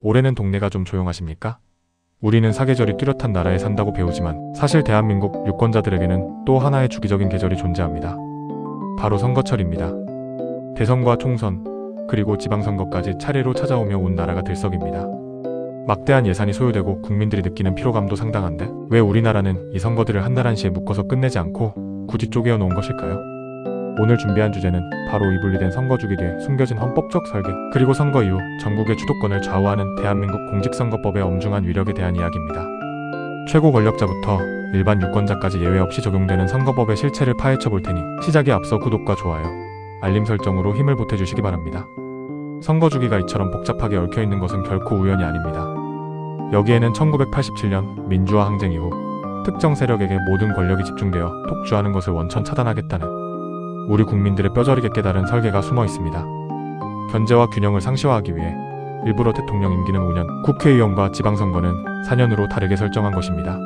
올해는 동네가 좀 조용하십니까? 우리는 사계절이 뚜렷한 나라에 산다고 배우지만 사실 대한민국 유권자들에게는 또 하나의 주기적인 계절이 존재합니다. 바로 선거철입니다. 대선과 총선, 그리고 지방선거까지 차례로 찾아오며 온 나라가 들썩입니다. 막대한 예산이 소요되고 국민들이 느끼는 피로감도 상당한데 왜 우리나라는 이 선거들을 한 달 한시에 묶어서 끝내지 않고 굳이 쪼개어 놓은 것일까요? 오늘 준비한 주제는 바로 이 분리된 선거 주기 뒤에 숨겨진 헌법적 설계, 그리고 선거 이후 전국의 주도권을 좌우하는 대한민국 공직선거법의 엄중한 위력에 대한 이야기입니다. 최고 권력자부터 일반 유권자까지 예외 없이 적용되는 선거법의 실체를 파헤쳐 볼 테니 시작에 앞서 구독과 좋아요, 알림 설정으로 힘을 보태주시기 바랍니다. 선거 주기가 이처럼 복잡하게 얽혀있는 것은 결코 우연이 아닙니다. 여기에는 1987년 민주화 항쟁 이후 특정 세력에게 모든 권력이 집중되어 독주하는 것을 원천 차단하겠다는 우리 국민들의 뼈저리게 깨달은 설계가 숨어 있습니다. 견제와 균형을 상시화하기 위해 일부러 대통령 임기는 5년, 국회의원과 지방선거는 4년으로 다르게 설정한 것입니다.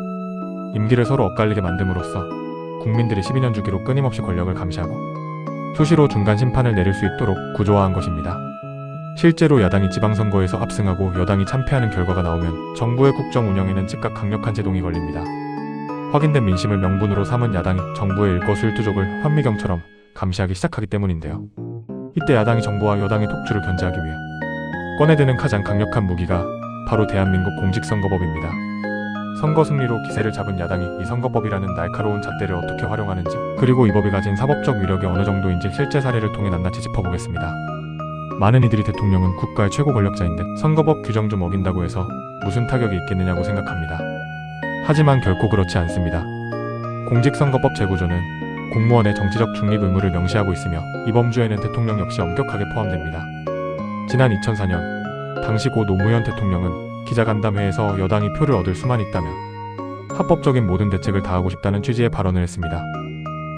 임기를 서로 엇갈리게 만듦으로써 국민들이 12년 주기로 끊임없이 권력을 감시하고 수시로 중간 심판을 내릴 수 있도록 구조화한 것입니다. 실제로 야당이 지방선거에서 압승하고 여당이 참패하는 결과가 나오면 정부의 국정 운영에는 즉각 강력한 제동이 걸립니다. 확인된 민심을 명분으로 삼은 야당이 정부의 일거수일투족을 환미경처럼 감시하기 시작하기 때문인데요. 이때 야당이 정부와 여당의 독주를 견제하기 위해 꺼내드는 가장 강력한 무기가 바로 대한민국 공직선거법입니다. 선거 승리로 기세를 잡은 야당이 이 선거법이라는 날카로운 잣대를 어떻게 활용하는지, 그리고 이 법이 가진 사법적 위력이 어느 정도인지 실제 사례를 통해 낱낱이 짚어보겠습니다. 많은 이들이 대통령은 국가의 최고 권력자인데 선거법 규정 좀 어긴다고 해서 무슨 타격이 있겠느냐고 생각합니다. 하지만 결코 그렇지 않습니다. 공직선거법 제9조는 공무원의 정치적 중립 의무를 명시하고 있으며 이 범주에는 대통령 역시 엄격하게 포함됩니다. 지난 2004년 당시 고 노무현 대통령은 기자간담회에서 여당이 표를 얻을 수만 있다면 합법적인 모든 대책을 다하고 싶다는 취지의 발언을 했습니다.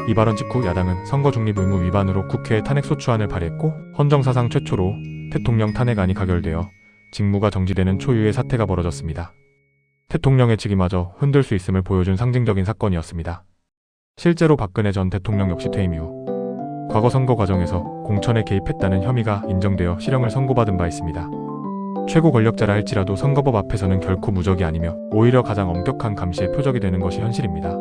이 발언 직후 야당은 선거 중립 의무 위반으로 국회에 탄핵소추안을 발의했고 헌정사상 최초로 대통령 탄핵안이 가결되어 직무가 정지되는 초유의 사태가 벌어졌습니다. 대통령의 직위마저 흔들 수 있음을 보여준 상징적인 사건이었습니다. 실제로 박근혜 전 대통령 역시 퇴임 이후 과거 선거 과정에서 공천에 개입했다는 혐의가 인정되어 실형을 선고받은 바 있습니다. 최고 권력자라 할지라도 선거법 앞에서는 결코 무적이 아니며 오히려 가장 엄격한 감시의 표적이 되는 것이 현실입니다.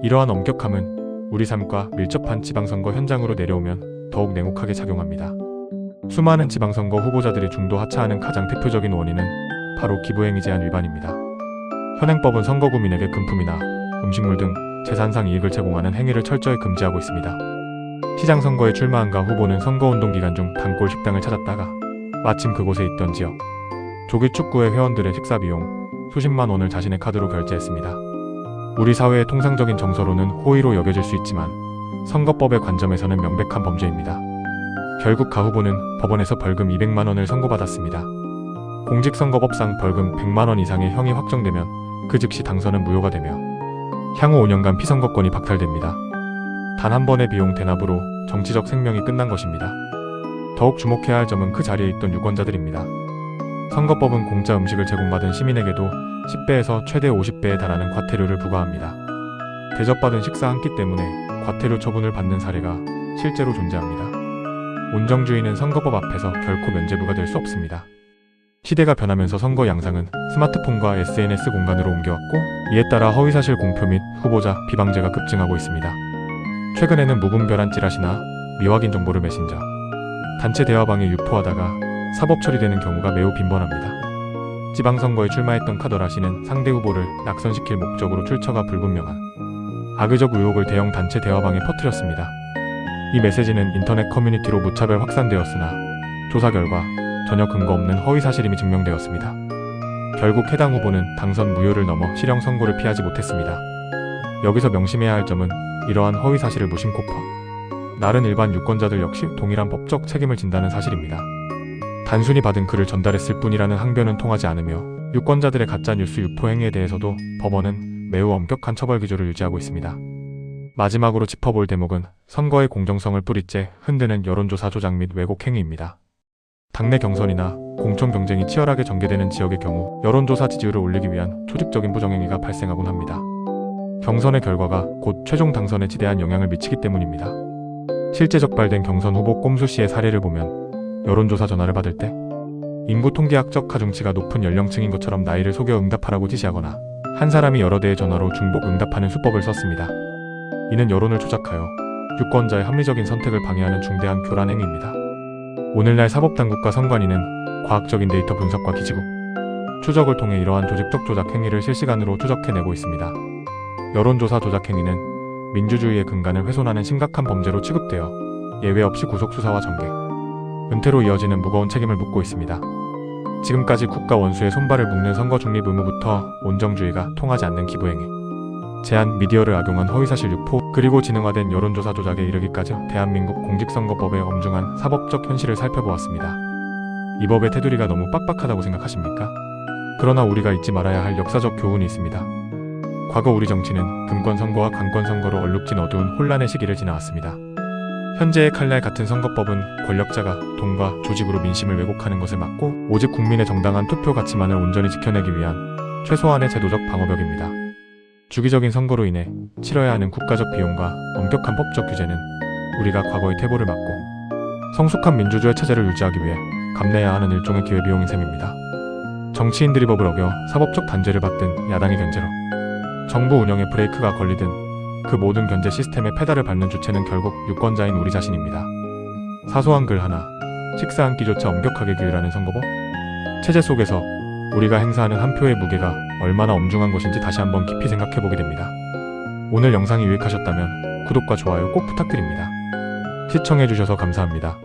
이러한 엄격함은 우리 삶과 밀접한 지방선거 현장으로 내려오면 더욱 냉혹하게 작용합니다. 수많은 지방선거 후보자들이 중도 하차하는 가장 대표적인 원인은 바로 기부행위 제한 위반입니다. 현행법은 선거 구민에게 금품이나 음식물 등 재산상 이익을 제공하는 행위를 철저히 금지하고 있습니다. 시장 선거에 출마한 후보는 선거운동 기간 중 단골 식당을 찾았다가 마침 그곳에 있던 지역 조기 축구회 회원들의 식사 비용 수십만 원을 자신의 카드로 결제했습니다. 우리 사회의 통상적인 정서로는 호의로 여겨질 수 있지만 선거법의 관점에서는 명백한 범죄입니다. 결국 후보는 법원에서 벌금 200만 원을 선고받았습니다. 공직선거법상 벌금 100만 원 이상의 형이 확정되면 그 즉시 당선은 무효가 되며 향후 5년간 피선거권이 박탈됩니다. 단 한 번의 비용 대납으로 정치적 생명이 끝난 것입니다. 더욱 주목해야 할 점은 그 자리에 있던 유권자들입니다. 선거법은 공짜 음식을 제공받은 시민에게도 10배에서 최대 50배에 달하는 과태료를 부과합니다. 대접받은 식사 한 끼 때문에 과태료 처분을 받는 사례가 실제로 존재합니다. 온정주의는 선거법 앞에서 결코 면죄부가 될 수 없습니다. 시대가 변하면서 선거 양상은 스마트폰과 SNS 공간으로 옮겨왔고 이에 따라 허위사실 공표 및 후보자 비방죄가 급증하고 있습니다. 최근에는 무분별한 찌라시나 미확인 정보를 메신저, 단체 대화방에 유포하다가 사법 처리되는 경우가 매우 빈번합니다. 지방선거에 출마했던 카더라 씨는 상대 후보를 낙선시킬 목적으로 출처가 불분명한 악의적 의혹을 대형 단체 대화방에 퍼뜨렸습니다. 이 메시지는 인터넷 커뮤니티로 무차별 확산되었으나 조사 결과 전혀 근거 없는 허위사실임이 증명되었습니다. 결국 해당 후보는 당선 무효를 넘어 실형 선고를 피하지 못했습니다. 여기서 명심해야 할 점은 이러한 허위사실을 무심코 나른 일반 유권자들 역시 동일한 법적 책임을 진다는 사실입니다. 단순히 받은 글을 전달했을 뿐이라는 항변은 통하지 않으며 유권자들의 가짜뉴스 유포 행위에 대해서도 법원은 매우 엄격한 처벌 기조를 유지하고 있습니다. 마지막으로 짚어볼 대목은 선거의 공정성을 뿌리째 흔드는 여론조사 조작 및 왜곡 행위입니다. 당내 경선이나 공천 경쟁이 치열하게 전개되는 지역의 경우 여론조사 지지율을 올리기 위한 조직적인 부정행위가 발생하곤 합니다. 경선의 결과가 곧 최종 당선에 지대한 영향을 미치기 때문입니다. 실제 적발된 경선 후보 꼼수 씨의 사례를 보면 여론조사 전화를 받을 때 인구 통계학적 가중치가 높은 연령층인 것처럼 나이를 속여 응답하라고 지시하거나 한 사람이 여러 대의 전화로 중복 응답하는 수법을 썼습니다. 이는 여론을 조작하여 유권자의 합리적인 선택을 방해하는 중대한 교란 행위입니다. 오늘날 사법당국과 선관위는 과학적인 데이터 분석과 기지국, 추적을 통해 이러한 조직적 조작 행위를 실시간으로 추적해내고 있습니다. 여론조사 조작 행위는 민주주의의 근간을 훼손하는 심각한 범죄로 취급되어 예외 없이 구속수사와 정계, 은퇴로 이어지는 무거운 책임을 묻고 있습니다. 지금까지 국가 원수의 손발을 묶는 선거 중립 의무부터 온정주의가 통하지 않는 기부행위, 제한 미디어를 악용한 허위사실 유포, 그리고 지능화된 여론조사 조작에 이르기까지 대한민국 공직선거법의 엄중한 사법적 현실을 살펴보았습니다. 이 법의 테두리가 너무 빡빡하다고 생각하십니까? 그러나 우리가 잊지 말아야 할 역사적 교훈이 있습니다. 과거 우리 정치는 금권선거와 관권선거로 얼룩진 어두운 혼란의 시기를 지나왔습니다. 현재의 칼날 같은 선거법은 권력자가 돈과 조직으로 민심을 왜곡하는 것을 막고 오직 국민의 정당한 투표 가치만을 온전히 지켜내기 위한 최소한의 제도적 방어벽입니다. 주기적인 선거로 인해 치러야 하는 국가적 비용과 엄격한 법적 규제는 우리가 과거의 퇴보를 막고 성숙한 민주주의 체제를 유지하기 위해 감내해야 하는 일종의 기회비용인 셈입니다. 정치인들이 법을 어겨 사법적 단죄를 받든 야당의 견제로 정부 운영에 브레이크가 걸리든 그 모든 견제 시스템의 페달을 밟는 주체는 결국 유권자인 우리 자신입니다. 사소한 글 하나, 식사 한 끼조차 엄격하게 규율하는 선거법? 체제 속에서 우리가 행사하는 한 표의 무게가 얼마나 엄중한 것인지 다시 한번 깊이 생각해보게 됩니다. 오늘 영상이 유익하셨다면 구독과 좋아요 꼭 부탁드립니다. 시청해주셔서 감사합니다.